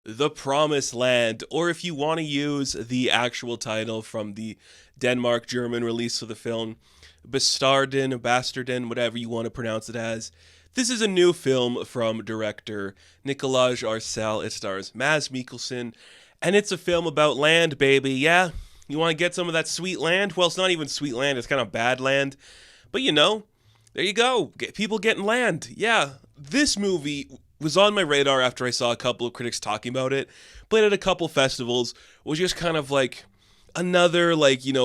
The Promised Land, or if you want to use the actual title from the Denmark German release of the film, Bastarden, whatever you want to pronounce it as. This is a new film from director Nikolaj Arcel. It stars Mads Mikkelsen, and it's a film about land, baby. Yeah, you want to get some of that sweet land? Well, it's not even sweet land, it's kind of bad land. But there you go. People getting land. Yeah, this movie was on my radar after I saw a couple of critics talking about it. Played at a couple festivals. Was just kind of like another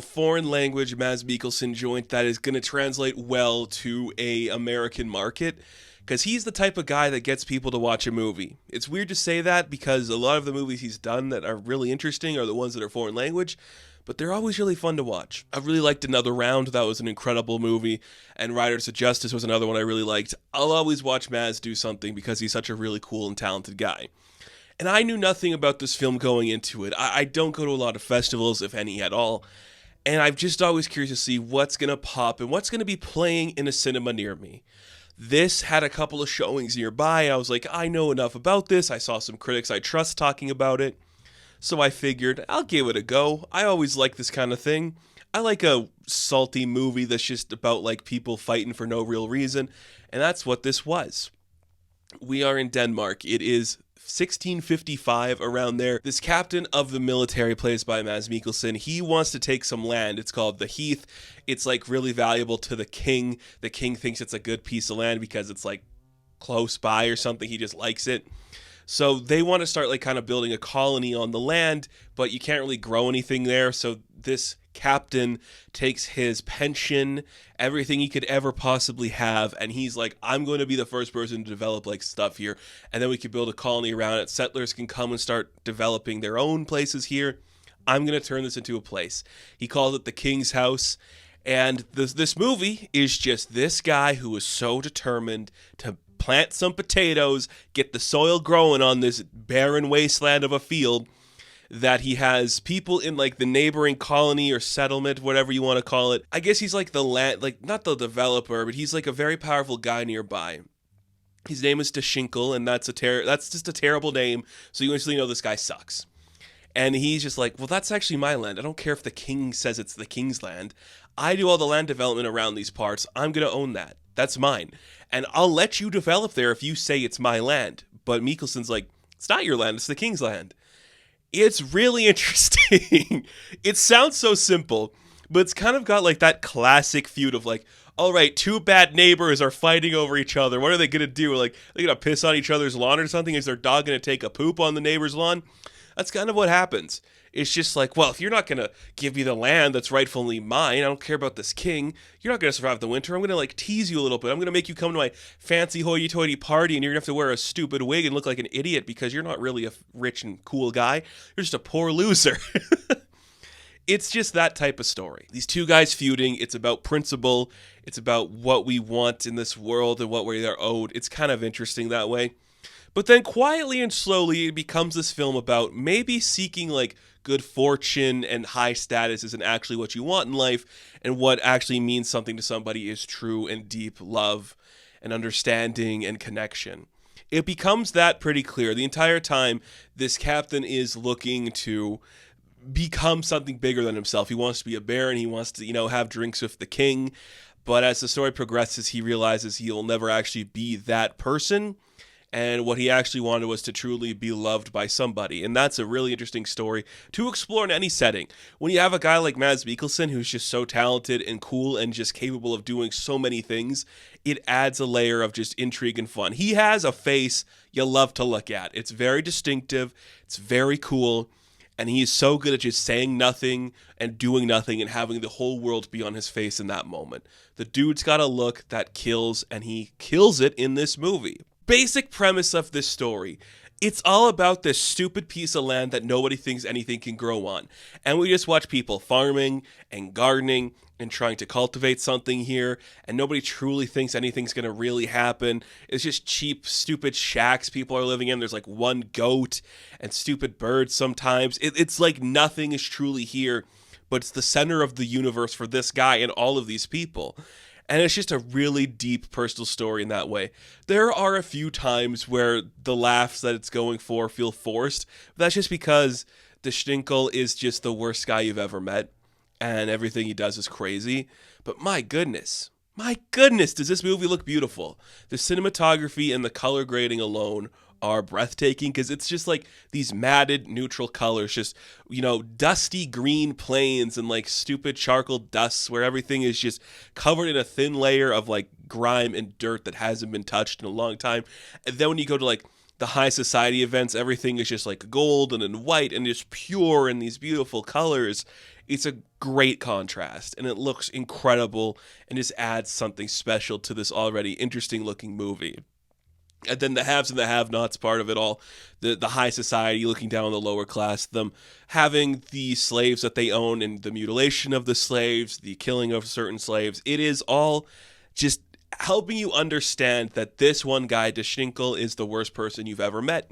foreign language Mads Mikkelsen joint that is going to translate well to a American market, because he's the type of guy that gets people to watch a movie. It's weird to say that because a lot of the movies he's done that are really interesting are the ones that are foreign language, but they're always really fun to watch. I really liked Another Round. That was an incredible movie. And Riders of Justice was another one I really liked. I'll always watch Mads do something because he's such a really cool and talented guy. And I knew nothing about this film going into it. I don't go to a lot of festivals, if any at all. And I'm just always curious to see what's going to pop and what's going to be playing in a cinema near me. This had a couple of showings nearby. I was like, I know enough about this. I saw some critics I trust talking about it. So I figured I'll give it a go. I always like this kind of thing. I like a salty movie that's just about like people fighting for no real reason. And that's what this was. We are in Denmark. It is 1655, around there. This captain of the military, plays by Mads Mikkelsen, he wants to take some land. It's called the Heath. It's like really valuable to the king. The king thinks it's a good piece of land because it's like close by or something. He just likes it. So they want to start like kind of building a colony on the land, but you can't really grow anything there. So this captain takes his pension, everything he could ever possibly have, and he's like, I'm going to be the first person to develop like stuff here, and then we could build a colony around it. Settlers can come and start developing their own places here. I'm going to turn this into a place. He calls it the King's House. And this movie is just this guy who is so determined to plant some potatoes, get the soil growing on this barren wasteland of a field, that he has people in like the neighboring colony or settlement, whatever you want to call it. I guess he's like the land, like not the developer, but he's like a very powerful guy nearby. His name is Deshinkle, and that's just a terrible name. So you instantly know this guy sucks. And he's just like, well, that's actually my land. I don't care if the king says it's the king's land. I do all the land development around these parts. I'm going to own that. That's mine. And I'll let you develop there if you say it's my land. But Mikkelsen's like, it's not your land. It's the king's land. It's really interesting. It sounds so simple, but it's kind of got like that classic feud of like, all right, two bad neighbors are fighting over each other. What are they going to do? Like, they're going to piss on each other's lawn or something? Is their dog going to take a poop on the neighbor's lawn? That's kind of what happens. It's just like, well, if you're not going to give me the land that's rightfully mine, I don't care about this king, you're not going to survive the winter. I'm going to like tease you a little bit. I'm going to make you come to my fancy hoity-toity party, and you're going to have to wear a stupid wig and look like an idiot because you're not really a rich and cool guy. You're just a poor loser. It's just that type of story. These two guys feuding. It's about principle. It's about what we want in this world and what we are owed. It's kind of interesting that way. But then quietly and slowly it becomes this film about maybe seeking like good fortune and high status isn't actually what you want in life, and what actually means something to somebody is true and deep love and understanding and connection. It becomes that pretty clear. The entire time this captain is looking to become something bigger than himself. He wants to be a baron. He wants to, have drinks with the king. But as the story progresses, he realizes he'll never actually be that person. And what he actually wanted was to truly be loved by somebody. And that's a really interesting story to explore in any setting. When you have a guy like Mads Mikkelsen, who's just so talented and cool and just capable of doing so many things, it adds a layer of just intrigue and fun. He has a face you love to look at. It's very distinctive. It's very cool. And he is so good at just saying nothing and doing nothing and having the whole world be on his face in that moment. The dude's got a look that kills, and he kills it in this movie. Basic premise of this story. It's all about this stupid piece of land that nobody thinks anything can grow on. And we just watch people farming and gardening and trying to cultivate something here. And nobody truly thinks anything's going to really happen. It's just cheap, stupid shacks people are living in. There's like one goat and stupid birds sometimes. It's like nothing is truly here. But it's the center of the universe for this guy and all of these people. And it's just a really deep personal story in that way. There are a few times where the laughs that it's going for feel forced. But that's just because the Schninkel is just the worst guy you've ever met. And everything he does is crazy. But my goodness, does this movie look beautiful. The cinematography and the color grading alone are breathtaking because it's just like these matted neutral colors, just, dusty green plains and like stupid charcoal dusts where everything is just covered in a thin layer of like grime and dirt that hasn't been touched in a long time. And then when you go to like the high society events, everything is just like golden and white and just pure in these beautiful colors. It's a great contrast and it looks incredible and just adds something special to this already interesting looking movie. And then the haves and the have-nots part of it all, the high society looking down on the lower class, them having the slaves that they own and the mutilation of the slaves, the killing of certain slaves. It is all just helping you understand that this one guy, de Schninkel, is the worst person you've ever met.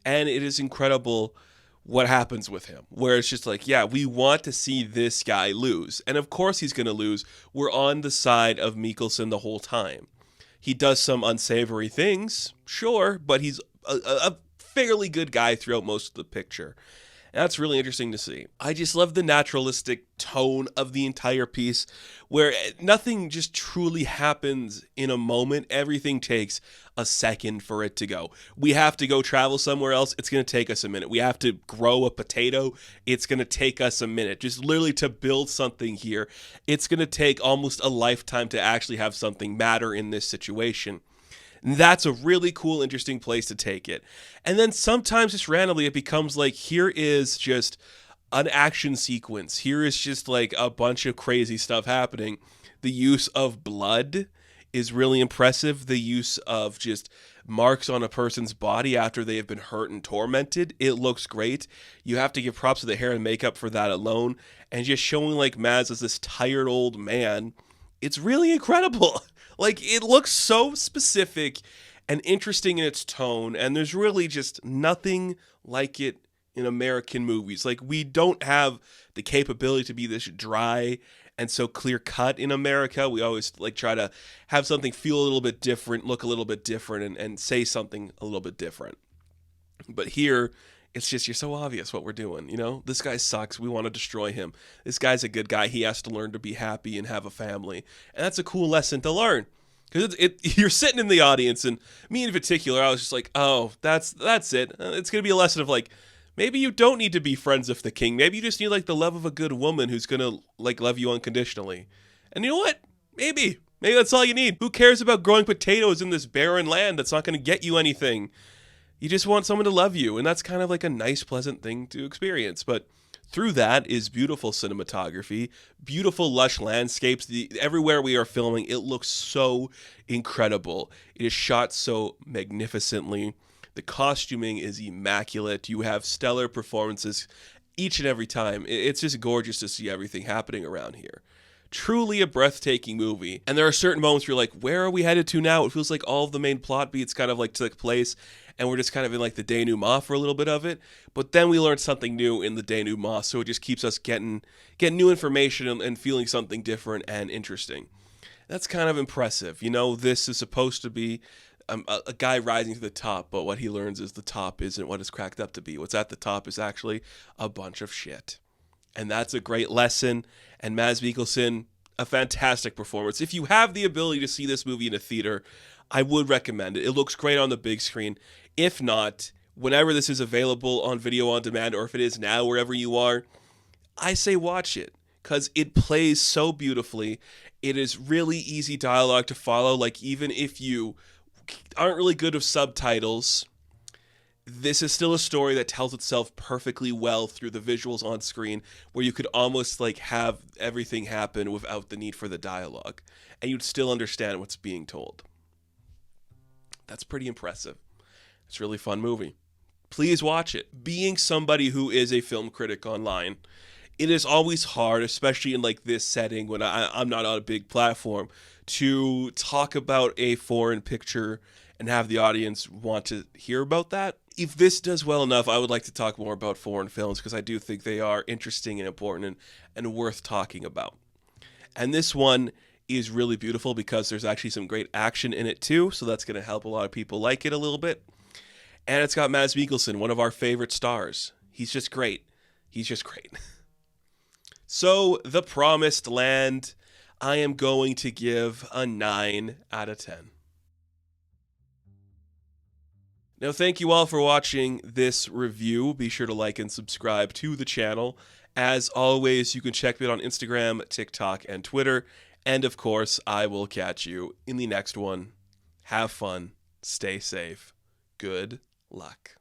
And it is incredible what happens with him, where it's just like, yeah, we want to see this guy lose. And of course he's going to lose. We're on the side of Mikkelsen the whole time. He does some unsavory things, sure, but he's a fairly good guy throughout most of the picture. And that's really interesting to see. I just love the naturalistic tone of the entire piece, where nothing just truly happens in a moment. Everything takes a second for it to go. We have to go travel somewhere else. It's going to take us a minute. We have to grow a potato. It's going to take us a minute. Just literally to build something here, it's going to take almost a lifetime to actually have something matter in this situation. That's a really cool, interesting place to take it. And then sometimes just randomly it becomes like, here is just an action sequence. Here is just like a bunch of crazy stuff happening. The use of blood is really impressive. The use of just marks on a person's body after they have been hurt and tormented, it looks great. You have to give props to the hair and makeup for that alone. And just showing like Maz as this tired old man, it's really incredible. Like, it looks so specific and interesting in its tone, and there's really just nothing like it in American movies. Like, we don't have the capability to be this dry and so clear-cut in America. We always, like, try to have something feel a little bit different, look a little bit different, and say something a little bit different. But here, it's just, you're so obvious what we're doing, This guy sucks. We want to destroy him. This guy's a good guy. He has to learn to be happy and have a family. And that's a cool lesson to learn. Because you're sitting in the audience, and me in particular, I was just like, oh, that's it. It's going to be a lesson of, like, maybe you don't need to be friends with the king. Maybe you just need, like, the love of a good woman who's going to, like, love you unconditionally. And you know what? Maybe that's all you need. Who cares about growing potatoes in this barren land that's not going to get you anything? You just want someone to love you, and that's kind of like a nice, pleasant thing to experience. But through that is beautiful cinematography, beautiful, lush landscapes. Everywhere we are filming, it looks so incredible. It is shot so magnificently. The costuming is immaculate. You have stellar performances each and every time. It's just gorgeous to see everything happening around here. Truly a breathtaking movie. And there are certain moments where you're like, where are we headed to now? It feels like all of the main plot beats kind of like took place, and we're just kind of in like the denouement for a little bit of it. But then we learn something new in the denouement, so it just keeps us getting new information and feeling something different and interesting. That's kind of impressive. This is supposed to be a guy rising to the top, but what he learns is the top isn't what it's cracked up to be. What's at the top is actually a bunch of shit. And that's a great lesson. And Mads Mikkelsen, a fantastic performance. If you have the ability to see this movie in a theater, I would recommend it. It looks great on the big screen. If not, whenever this is available on video on demand, or if it is now wherever you are, I say watch it because it plays so beautifully. It is really easy dialogue to follow. Like, even if you aren't really good with subtitles, this is still a story that tells itself perfectly well through the visuals on screen, where you could almost like have everything happen without the need for the dialogue, and you'd still understand what's being told. That's pretty impressive. It's a really fun movie. Please watch it. Being somebody who is a film critic online, it is always hard, especially in like this setting when I'm not on a big platform, to talk about a foreign picture and have the audience want to hear about that. If this does well enough, I would like to talk more about foreign films because I do think they are interesting and important and worth talking about. And this one is really beautiful because there's actually some great action in it too, so that's going to help a lot of people like it a little bit. And it's got Mads Mikkelsen, one of our favorite stars. He's just great. He's just great. So, The Promised Land, I am going to give a 9 out of 10. Now, thank you all for watching this review. Be sure to like and subscribe to the channel. As always, you can check me out on Instagram, TikTok, and Twitter. And of course, I will catch you in the next one. Have fun. Stay safe. Good luck.